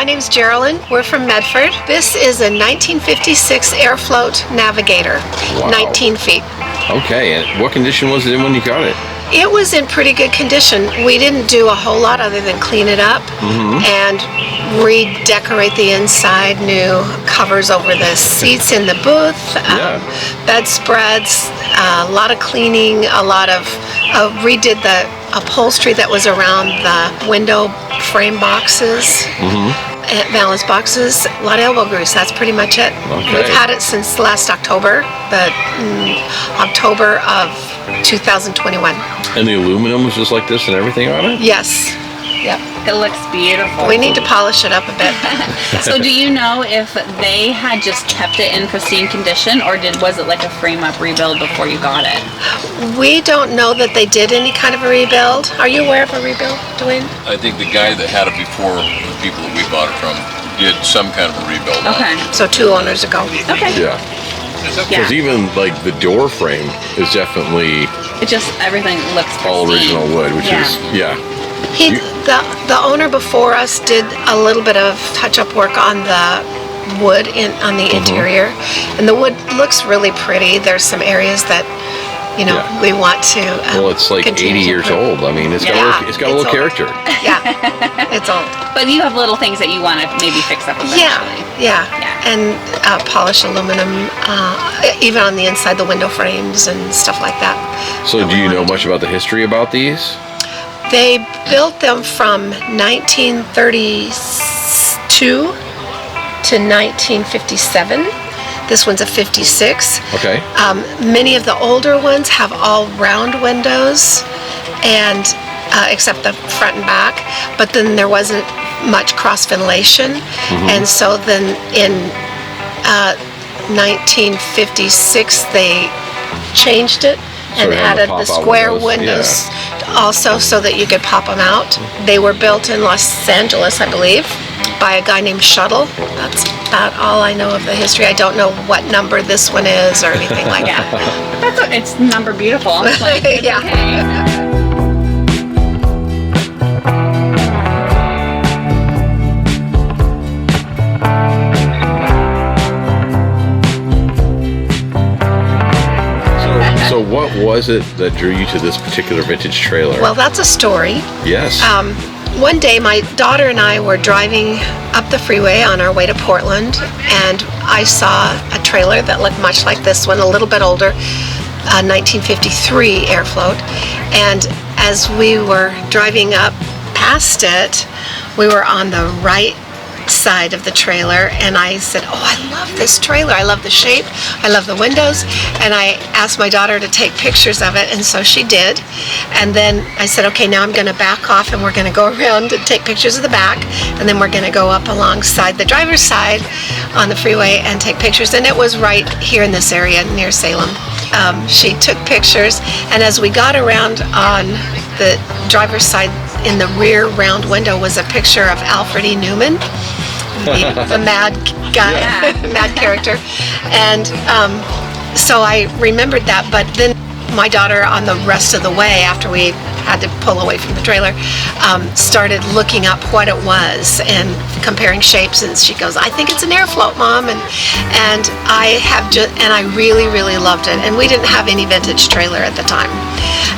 My name's Geraldine. We're from Medford. This is a 1956 Airfloat Navigator, wow. 19 feet. Okay, and what condition was it in when you got it? It was in pretty good condition. We didn't do a whole lot other than clean it up and redecorate the inside, new covers over the seats in the booth, bedspreads, a lot of cleaning, a lot of redid the upholstery that was around the window frame boxes. Valance boxes, a lot of elbow grease. That's pretty much it. Okay. We've had it since last October, October of 2021. And the aluminum was just like this and everything on it? Yes. Yep. It looks beautiful. We need to polish it up a bit. So do you know if they had just kept it in pristine condition, or was it like a frame-up rebuild before you got it? We don't know that they did any kind of a rebuild. Are you aware of a rebuild, Dwayne? I think the guy that had it before, the people that we bought it from, did some kind of a rebuild. Okay. So 2 owners ago. Okay. Yeah. Because even like the door frame is definitely everything looks pristine. all original wood, which is The owner before us did a little bit of touch-up work on the wood on the interior, and the wood looks really pretty. There's some areas that we want to well, it's like 80 years old. I mean, it's got a little character. Yeah, it's old. But you have little things that you want to maybe fix up eventually. Yeah. And polish aluminum, even on the inside, the window frames and stuff like that. So do you know much about the history about these? They built them from 1932 to 1957. This one's a 56. Okay. Many of the older ones have all round windows, and except the front and back. But then there wasn't much cross ventilation, and so then in 1956 they changed it and added the square windows also, so that you could pop them out. They were built in Los Angeles, I believe, by a guy named Shuttle. That's about all I know of the history. I don't know what number this one is or anything like that. It's number beautiful. Like, yeah. Okay. So what was it that drew you to this particular vintage trailer? Well, that's a story. Yes. One day my daughter and I were driving up the freeway on our way to Portland, and I saw a trailer that looked much like this one, a little bit older, 1953 Airfloat. And as we were driving up past it, we were on the right side of the trailer, and I said, oh, I love this trailer. I love the shape. I love the windows. And I asked my daughter to take pictures of it, and so she did. And then I said, okay, now I'm going to back off, and we're going to go around and take pictures of the back, and then we're going to go up alongside the driver's side on the freeway and take pictures. And it was right here in this area near Salem. She took pictures, and as we got around on the driver's side, in the rear round window was a picture of Alfred E. Newman, the mad guy, mad character. And so I remembered that, but then my daughter, on the rest of the way, after we had to pull away from the trailer, started looking up what it was and comparing shapes, and she goes, I think it's an Airfloat, Mom. And I really, really loved it. And we didn't have any vintage trailer at the time.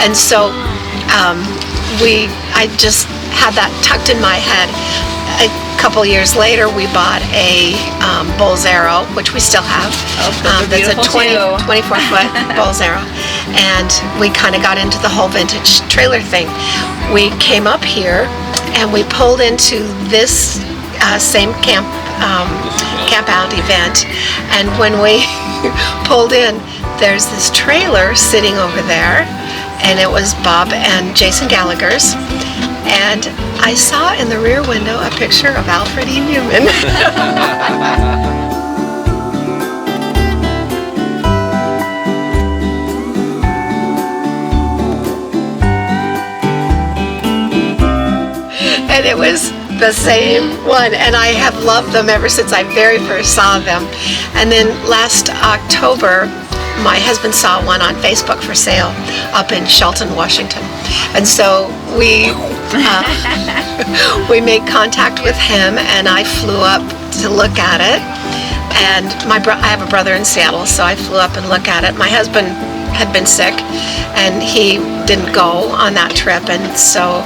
And so I just had that tucked in my head. A couple years later, we bought a Bulls Arrow, which we still have. That's a 24-foot Bulls Arrow. And we kind of got into the whole vintage trailer thing. We came up here, and we pulled into this same camp out event. And when we pulled in, there's this trailer sitting over there, and it was Bob and Jason Gallagher's. And I saw in the rear window a picture of Alfred E. Newman. And it was the same one, and I have loved them ever since I very first saw them. And then last October, my husband saw one on Facebook for sale up in Shelton, Washington. And so we we made contact with him, and I flew up to look at it. And I have a brother in Seattle, so I flew up and looked at it. My husband had been sick, and he didn't go on that trip, and so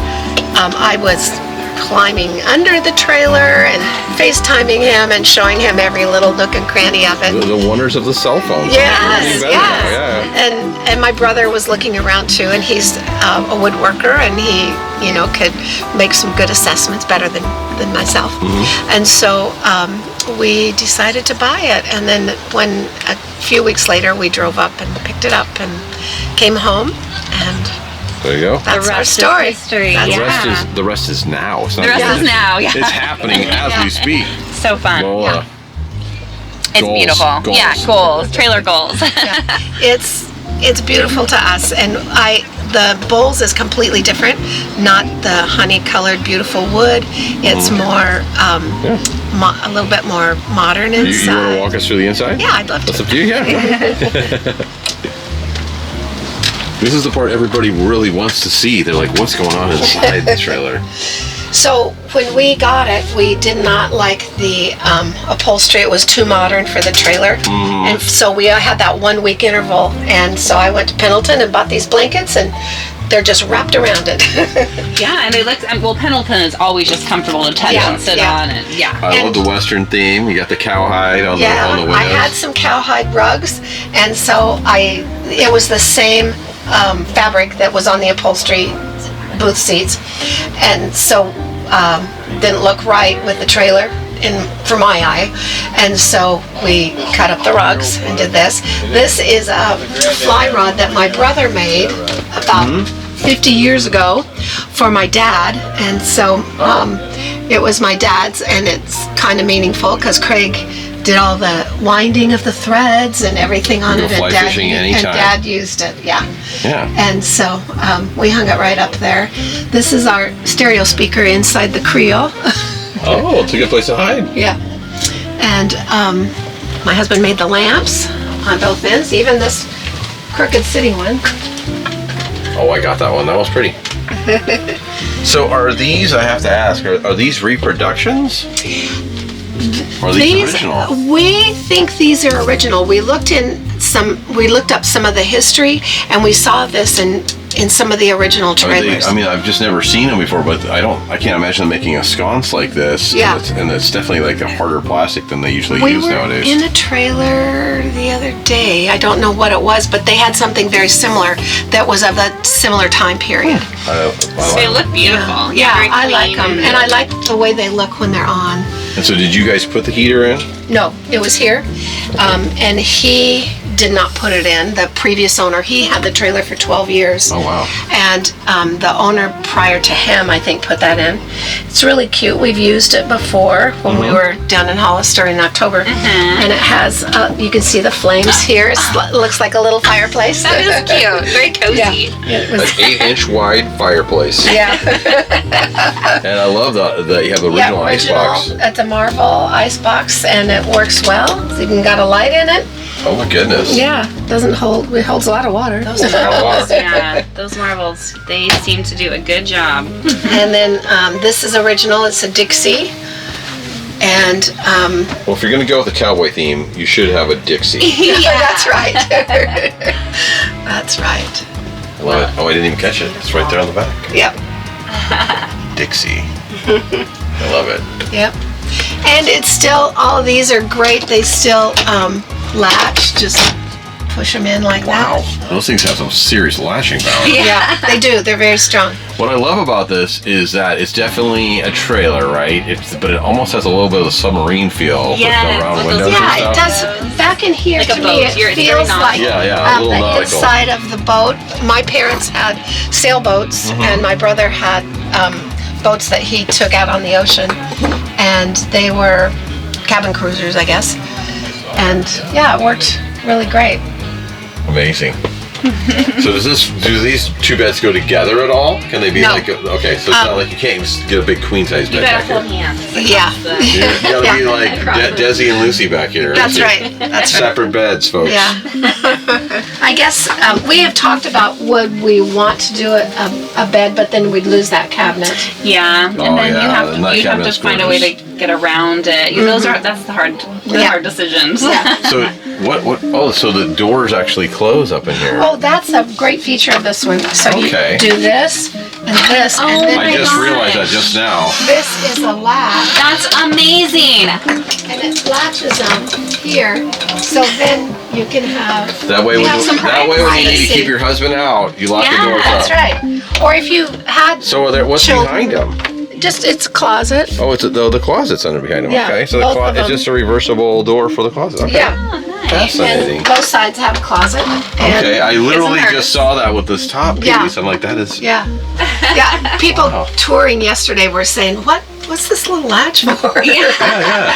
I was climbing under the trailer and FaceTiming him and showing him every little nook and cranny of it. The wonders of the cell phone. Yes, Yeah. And my brother was looking around too, and he's a woodworker, and he, could make some good assessments, better than myself. And so we decided to buy it, and then when a few weeks later we drove up and picked it up and came home, and there you go. that's our story. History. The rest is now. It's not The rest is now. Yeah. It's happening as we speak. So fun. Well, It's goals, beautiful. goals. Yeah, goals. Trailer goals. It's beautiful to us, and the bowls is completely different. Not the honey-colored beautiful wood. It's more a little bit more modern inside. You want to walk us through the inside? Yeah, I'd love to. That's up to you. Yeah. This is the part everybody really wants to see. They're like, what's going on inside the trailer? So when we got it, we did not like the upholstery. It was too modern for the trailer. And so we had that 1 week interval. And so I went to Pendleton and bought these blankets, and they're just wrapped around it. Yeah, and they look, Pendleton is always just comfortable to touch and sit on. And I love the Western theme. You got the cowhide on the windows. I had some cowhide rugs, and so it was the same fabric that was on the upholstery booth seats, and so didn't look right with the trailer for my eye, and so we cut up the rugs and did this. This is a fly rod that my brother made about 50 years ago for my dad, and so it was my dad's, and it's kind of meaningful because Craig did all the winding of the threads and everything on it, fly fishing anytime. and Dad used it, yeah. Yeah. And so we hung it right up there. This is our stereo speaker inside the Creole. Oh, it's a good place to hide. Yeah. And my husband made the lamps on both ends, even this crooked city one. Oh, I got that one. That was pretty. So are these, I have to ask, are these reproductions? Or are these original? We think these are original. We looked up some of the history, and we saw this in some of the original trailers. I've just never seen them before, but I can't imagine them making a sconce like this. Yeah. And it's definitely like a harder plastic than they usually use nowadays. We were in a trailer the other day. I don't know what it was, but they had something very similar that was of a similar time period. They look beautiful. Yeah, very I like clean. them, and I like the way they look when they're on. And so did you guys put the heater in? No, it was here, and he did not put it in. The previous owner, he had the trailer for 12 years. Oh, wow. And the owner prior to him, I think, put that in. It's really cute. We've used it before when we were down in Hollister in October. And it has, you can see the flames here. It looks like a little fireplace. That is cute. Very cozy. Yeah, it was, An 8-inch wide fireplace. yeah. And I love that you have the original ice box. It's a Marvel ice box, and it works well. It's even got a light in it. Oh my goodness. Yeah, it holds a lot of water. Yeah, those marbles, they seem to do a good job. And then this is original. It's a Dixie. And Well, if you're going to go with the cowboy theme, you should have a Dixie. yeah, that's right. That's right. I love it. Oh, I didn't even catch it. It's right there on the back. Yep. Dixie. I love it. Yep. And it's still, all of these are great. They still latch. Just push them in like Wow. that. Those things have some serious lashing power. Yeah, they do. They're very strong. What I love about this is that it's definitely a trailer, right? But it almost has a little bit of a submarine feel with the round with windows those- and Yeah, it stuff. does. Back in here, Like a to boat. me, it It's very feels like Yeah, a little the nautical. inside of the boat. My parents had sailboats, and my brother had boats that he took out on the ocean, and they were cabin cruisers, I guess. And yeah, it worked really great. Amazing. So do these two beds go together at all? Can they be No. like, okay, so it's not like you can't just get a big queen size You bed gotta back here. hold hands. Yeah. You gotta be like Desi and Lucy back here. That's aren't you? right. That's right. Separate beds, folks. Yeah. I guess we have talked about would we want to do a bed, but then we'd lose that cabinet. Yeah, and Oh, then yeah, and that you'd have to cabinet's find a way gorgeous. to get around it. That's the hard decisions. Yeah. So what? Oh, so the doors actually close up in here. Oh, that's a great feature of this one. So Okay. you do this and this, and then I just realized that just now. this is a latch, That's amazing. and it latches here. So then you can have. That way, you when have some when you need to privacy. keep your husband out, you lock the Yeah, doors That's up. right. Or if you had So what's children. behind them? Just it's a closet. Oh, it's the closet's under behind them. Yeah, Okay, so both of it's them. just a reversible door for the closet. Okay. Yeah. Oh, nice. Fascinating. And both sides have a closet. And Okay, I literally Isn't there- just saw that with this top piece. Yeah. I'm like, that is. Yeah. Yeah. People Wow. touring yesterday were saying, what's this little latch for? Yeah. Yeah.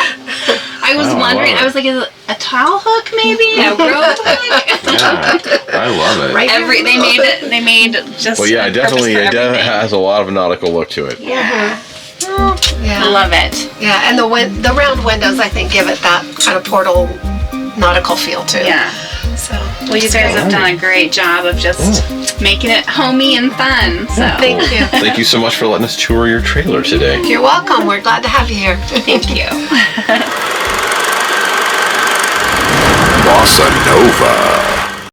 I was Wow, I wondering. love it. I was like, is it a towel hook maybe? A rope hook? Yeah. I love it. Right. They made just. Well, yeah, a purpose definitely, for it everything. has a lot of nautical look to it. Yeah. Yeah. I love it. Yeah, and the round windows, I think, give it that kind of portal nautical feel too. Yeah. So Well, you guys have done a great job of just making it homey and fun. So thank you. Thank you so much for letting us tour your trailer today. You're welcome. We're glad to have you here. thank you. BossaNova.